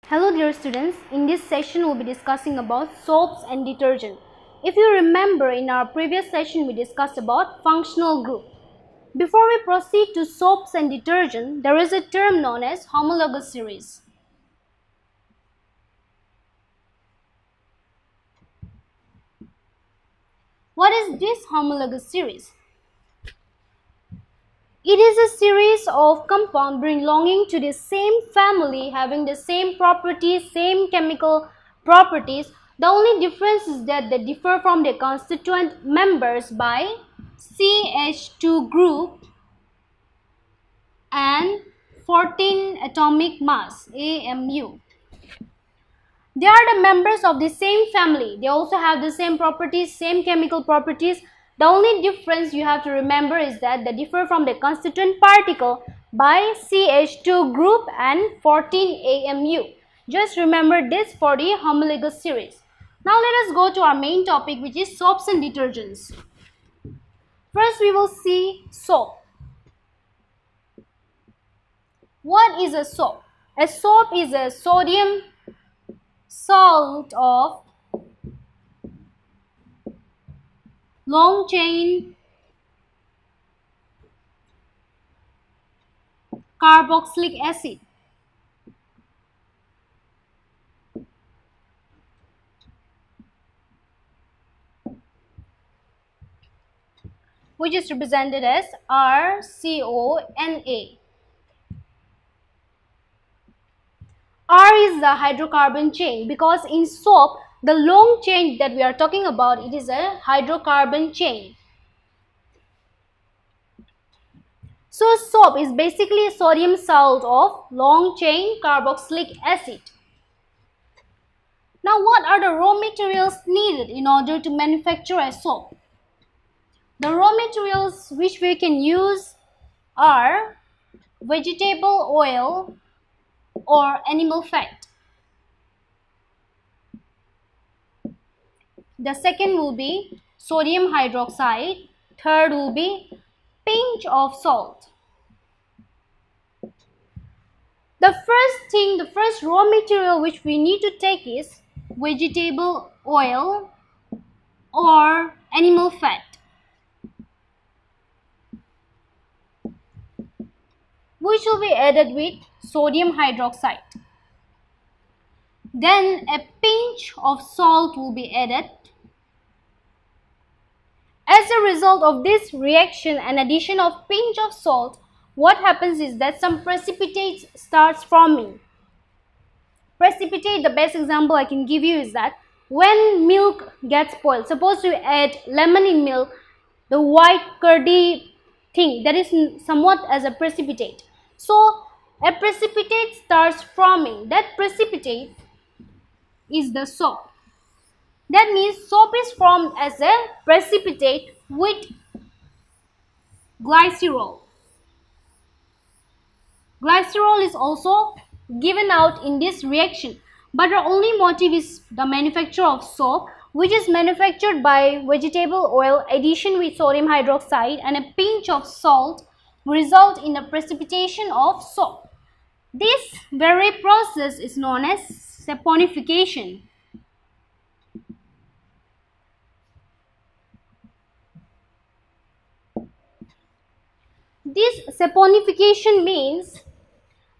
Hello dear students, in this session we will be discussing about soaps and detergent. If you remember, in our previous session we discussed about functional group. Before we proceed to soaps and detergent, there is a term known as homologous series. What is this homologous series? It is a series of compounds belonging to the same family, having the same properties, same chemical properties. The only difference is that they differ from their constituent members by CH2 group and 14 atomic mass, AMU. They are the members of the same family. They also have the same properties, same chemical properties. The only difference you have to remember is that they differ from the constituent particle by CH2 group and 14 AMU. Just remember this for the homologous series. Now let us go to our main topic, which is soaps and detergents. First we will see soap. What is a soap? A soap is a sodium salt of long chain carboxylic acid. Which is represented as RCONA. R is the hydrocarbon chain, because in soap the long chain that we are talking about, it is a hydrocarbon chain. So soap is basically a sodium salt of long chain carboxylic acid. Now what are the raw materials needed in order to manufacture a soap? The raw materials which we can use are vegetable oil or animal fat. The second will be sodium hydroxide. Third will be pinch of salt. The first raw material which we need to take is vegetable oil or animal fat, which will be added with sodium hydroxide. Then a pinch of salt will be added. As a result of this reaction and addition of pinch of salt, what happens is that some precipitate starts forming. Precipitate, the best example I can give you is that when milk gets boiled, suppose you add lemon in milk, the white curdy thing, that is somewhat as a precipitate. So a precipitate starts forming. That precipitate is the soap. That means soap is formed as a precipitate with glycerol. Glycerol is also given out in this reaction, but the only motive is the manufacture of soap, which is manufactured by vegetable oil addition with sodium hydroxide and a pinch of salt result in the precipitation of soap. This very process is known as saponification. This saponification means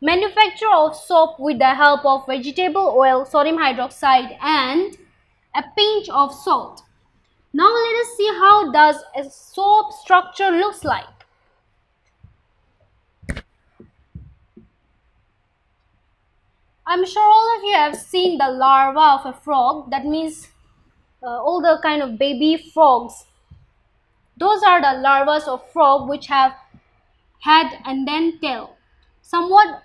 manufacture of soap with the help of vegetable oil, sodium hydroxide and a pinch of salt. Now let us see how does a soap structure looks like. I'm sure all of you have seen the larva of a frog, that means all the kind of baby frogs. Those are the larvae of frog which have head and then tail, somewhat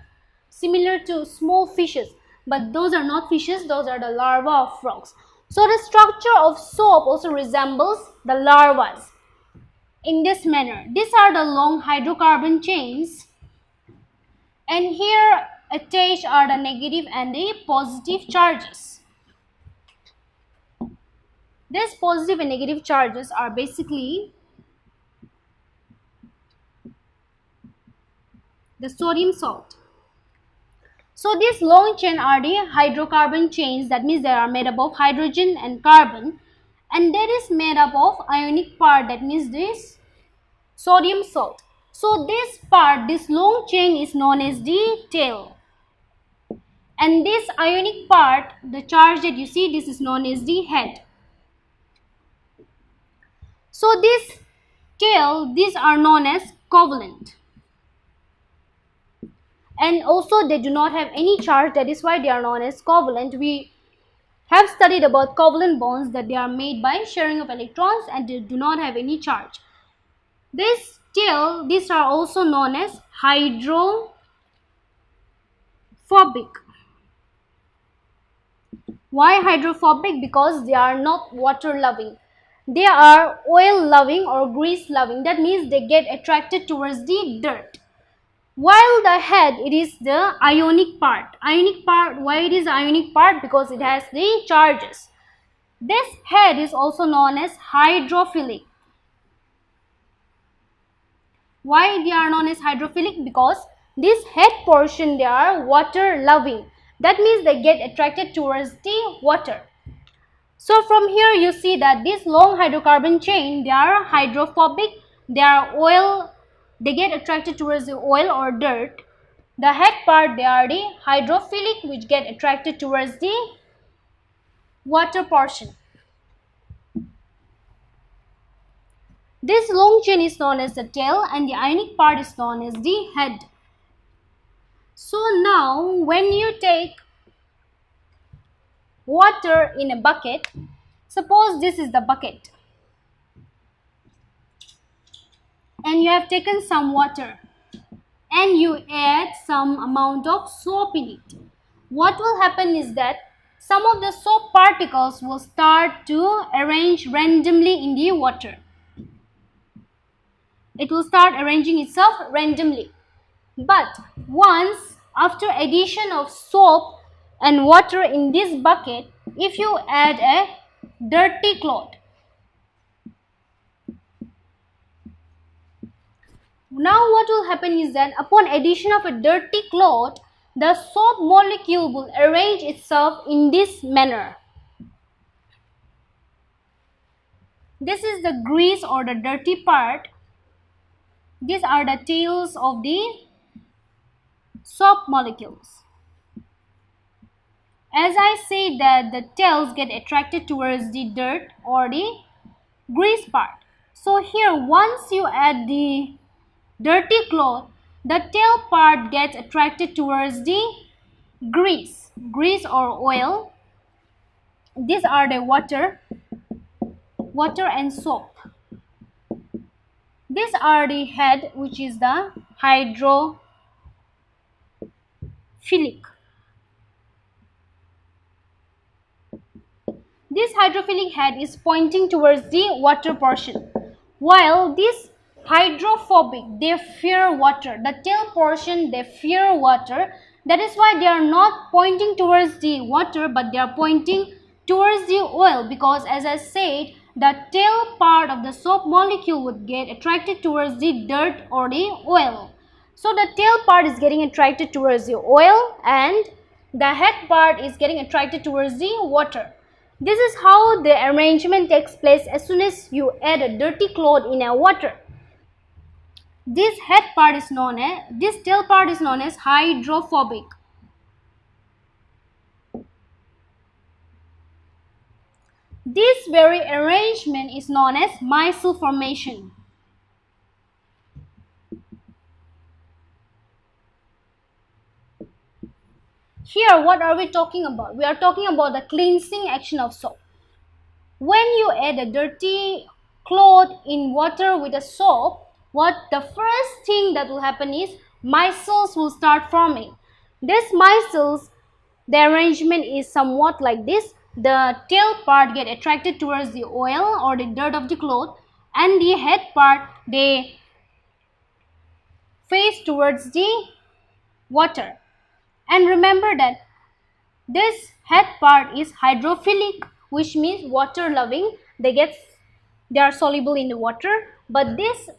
similar to small fishes, but those are not fishes, those are the larvae of frogs. So the structure of soap also resembles the larvae in this manner. These are the long hydrocarbon chains, and here attached are the negative and the positive charges. These positive and negative charges are basically the sodium salt. So these long chain are the hydrocarbon chains, that means they are made up of hydrogen and carbon, and that is made up of ionic part, that means this sodium salt. So this part, this long chain is known as the tail, and this ionic part, the charge that you see, this is known as the head. So this tail, these are known as covalent, and also they do not have any charge, that is why they are known as covalent. We have studied about covalent bonds, that they are made by sharing of electrons and they do not have any charge. This tail, these are also known as hydrophobic. Why hydrophobic? Because they are not water loving. They are oil loving or grease loving. That means they get attracted towards the dirt. While the head, it is the ionic part. Ionic part, why it is ionic part? Because it has the charges. This head is also known as hydrophilic. Why they are known as hydrophilic? Because this head portion, they are water loving. That means they get attracted towards the water. So from here you see that this long hydrocarbon chain, they are hydrophobic, they are oil, they get attracted towards the oil or dirt. The head part, they are the hydrophilic, which get attracted towards the water portion. This long chain is known as the tail and the ionic part is known as the head. So now when you take water in a bucket, suppose this is the bucket and you have taken some water and you add some amount of soap in it. What will happen is that some of the soap particles will start to arrange randomly in the water. It will start arranging itself randomly. But once after addition of soap and water in this bucket, if you add a dirty cloth, now what will happen is that upon addition of a dirty cloth, the soap molecule will arrange itself in this manner. This is the grease or the dirty part. These are the tails of the soap molecules. As I said that the tails get attracted towards the dirt or the grease part. So here once you add the dirty cloth, the tail part gets attracted towards the grease or oil. These are the water and soap. These are the head, which is the hydrophilic. This hydrophilic head is pointing towards the water portion, while this hydrophobic, they fear water. The tail portion, they fear water. That is why they are not pointing towards the water, but they are pointing towards the oil, because as I said, the tail part of the soap molecule would get attracted towards the dirt or the oil. So the tail part is getting attracted towards the oil and the head part is getting attracted towards the water. This is how the arrangement takes place as soon as you add a dirty cloth in a water. This head part is known as, this tail part is known as hydrophobic. This very arrangement is known as Micellar Formation. Here, what are we talking about? We are talking about the cleansing action of soap. When you add a dirty cloth in water with a soap, what the first thing that will happen is micelles will start forming. These micelles, the arrangement is somewhat like this. The tail part get attracted towards the oil or the dirt of the cloth, and the head part, they face towards the water. And remember that this head part is hydrophilic, which means water loving. They are soluble in the water. But this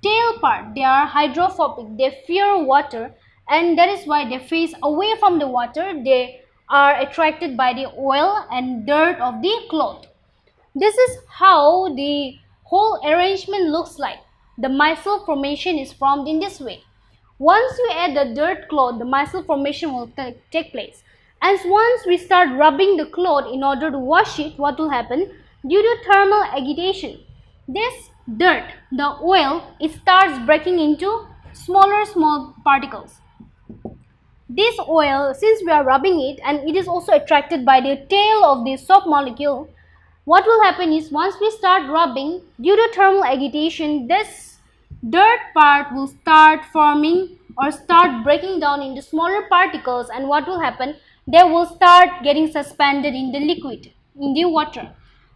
tail part, they are hydrophobic, they fear water, and that is why they face away from the water. They are attracted by the oil and dirt of the cloth. This is how the whole arrangement looks like. The micellar formation is formed in this way. Once you add the dirt cloth, the micellar formation will take place. And once we start rubbing the cloth in order to wash it, what will happen? Due to thermal agitation, this dirt, the oil, it starts breaking into small particles. This oil, since we are rubbing it and it is also attracted by the tail of the soap molecule, what will happen is once we start rubbing, due to thermal agitation, this dirt part will start forming or start breaking down into smaller particles, and what will happen? They will start getting suspended in the liquid, in the water.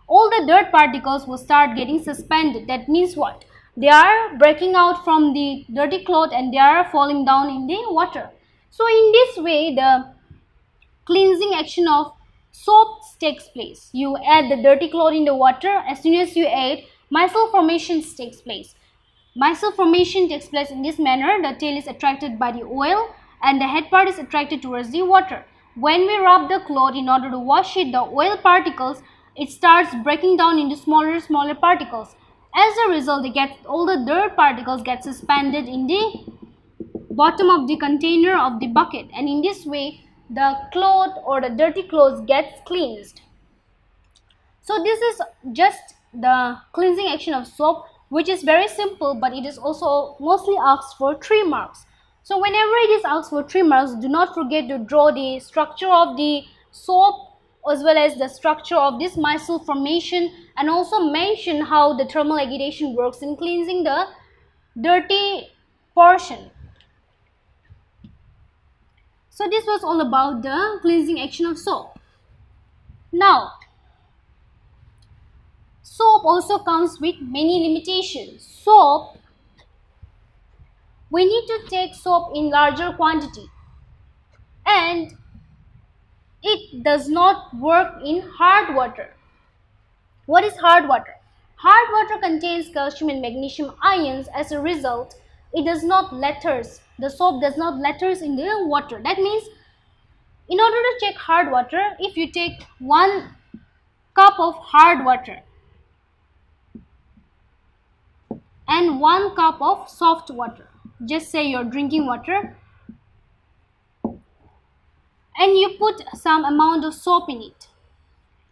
All the dirt particles will start getting suspended. That means what? They are breaking out from the dirty cloth and they are falling down in the water. So in this way, the cleansing action of soap takes place. You add the dirty cloth in the water. As soon as you add, micellar formation takes place. Micellar formation takes place in this manner. The tail is attracted by the oil and the head part is attracted towards the water. When we rub the cloth in order to wash it, the oil particles, it starts breaking down into smaller particles. As a result, all the dirt particles get suspended in the bottom of the container of the bucket, and in this way the cloth or the dirty clothes gets cleansed. So this is just the cleansing action of soap, which is very simple, but it is also mostly asked for 3 marks. So whenever it is asked for 3 marks, do not forget to draw the structure of the soap as well as the structure of this micellar formation, and also mention how the thermal agitation works in cleansing the dirty portion. So this was all about the cleansing action of soap. Now, soap also comes with many limitations. Soap, we need to take soap in larger quantity, and it does not work in hard water. What is hard water? Hard water contains calcium and magnesium ions. As a result, it does not lathers. The soap does not lathers in the water. That means in order to check hard water, if you take 1 cup of hard water and 1 cup of soft water, just say you're drinking water, and you put some amount of soap in it.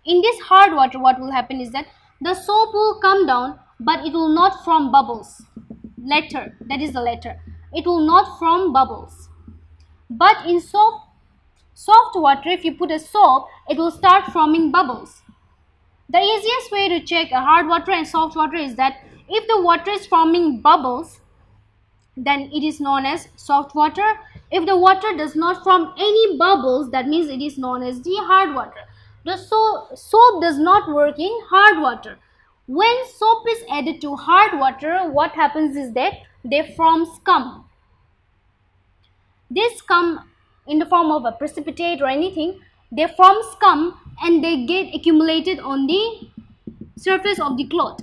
In this hard water, what will happen is that the soap will come down, but it will not form bubbles. Lather, that is the lather. It will not form bubbles. But in soft water, if you put a soap, it will start forming bubbles. The easiest way to check a hard water and soft water is that if the water is forming bubbles, then it is known as soft water. If the water does not form any bubbles, that means it is known as the hard water. The soap does not work in hard water. When soap is added to hard water, what happens is that they form scum. This scum, in the form of a precipitate or anything, they form scum and they get accumulated on the surface of the cloth,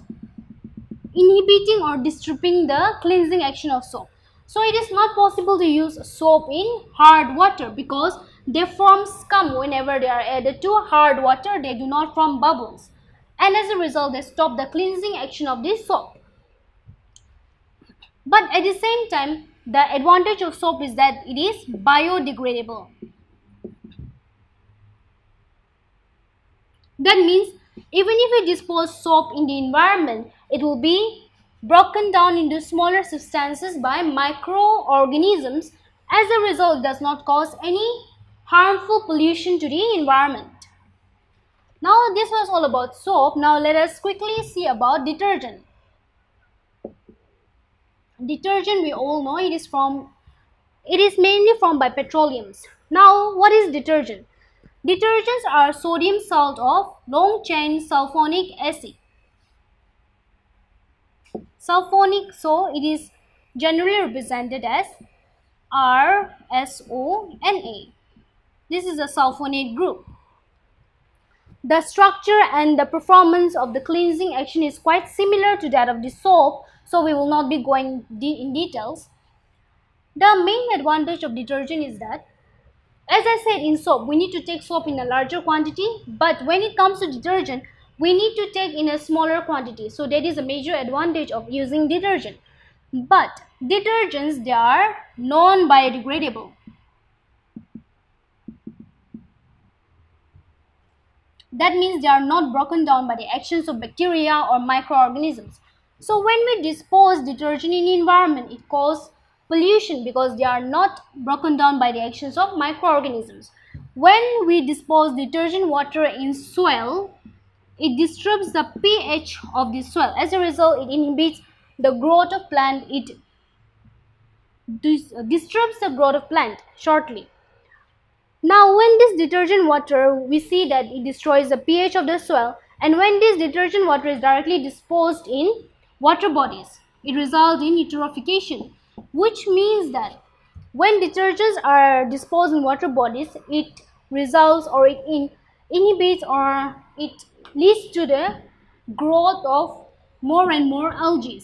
inhibiting or disturbing the cleansing action of soap. So it is not possible to use soap in hard water because they form scum whenever they are added to hard water. They do not form bubbles, and as a result they stop the cleansing action of the soap. But at the same time, the advantage of soap is that it is biodegradable. That means even if we dispose soap in the environment, it will be broken down into smaller substances by microorganisms. As a result, it does not cause any harmful pollution to the environment. Now this was all about soap. Now let us quickly see about detergent. Detergent, we all know it is mainly formed by petroleums. Now what is detergent? Detergents are sodium salt of long chain sulfonic acid. Sulfonic, so it is generally represented as RSONA. This is a sulfonate group. The structure and the performance of the cleansing action is quite similar to that of the soap, so we will not be going in details. The main advantage of detergent is that, as I said, in soap, we need to take soap in a larger quantity, but when it comes to detergent, we need to take in a smaller quantity. So that is a major advantage of using detergent. But detergents, they are non-biodegradable. That means they are not broken down by the actions of bacteria or microorganisms. So when we dispose detergent in the environment, it causes pollution because they are not broken down by the actions of microorganisms. When we dispose detergent water in soil, it disturbs the pH of the soil. As a result, it inhibits the growth of plant. It disturbs the growth of plant shortly. Now, when this detergent water, we see that it destroys the pH of the soil, and when this detergent water is directly disposed in water bodies, it results in eutrophication, which means that when detergents are disposed in water bodies, it results or it inhibits or it leads to the growth of more and more algae.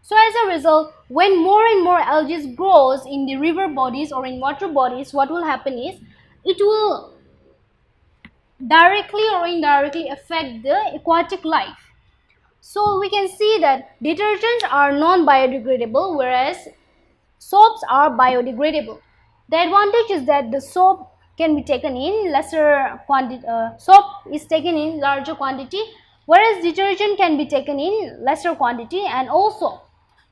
So as a result, when more and more algae grows in the river bodies or in water bodies, what will happen is it will directly or indirectly affect the aquatic life. So we can see that detergents are non-biodegradable, whereas soaps are biodegradable. The advantage is that the soap can be taken in lesser quantity, soap is taken in larger quantity, whereas detergent can be taken in lesser quantity, and also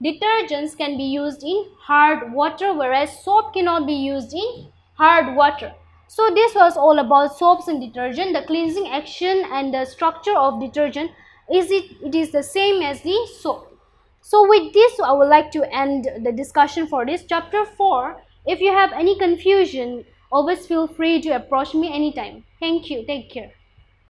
detergents can be used in hard water, whereas soap cannot be used in hard water. So this was all about soaps and detergent. The cleansing action and the structure of detergent it is the same as the soap. So with this, I would like to end the discussion for this chapter 4. If you have any confusion, always feel free to approach me anytime. Thank you. Take care.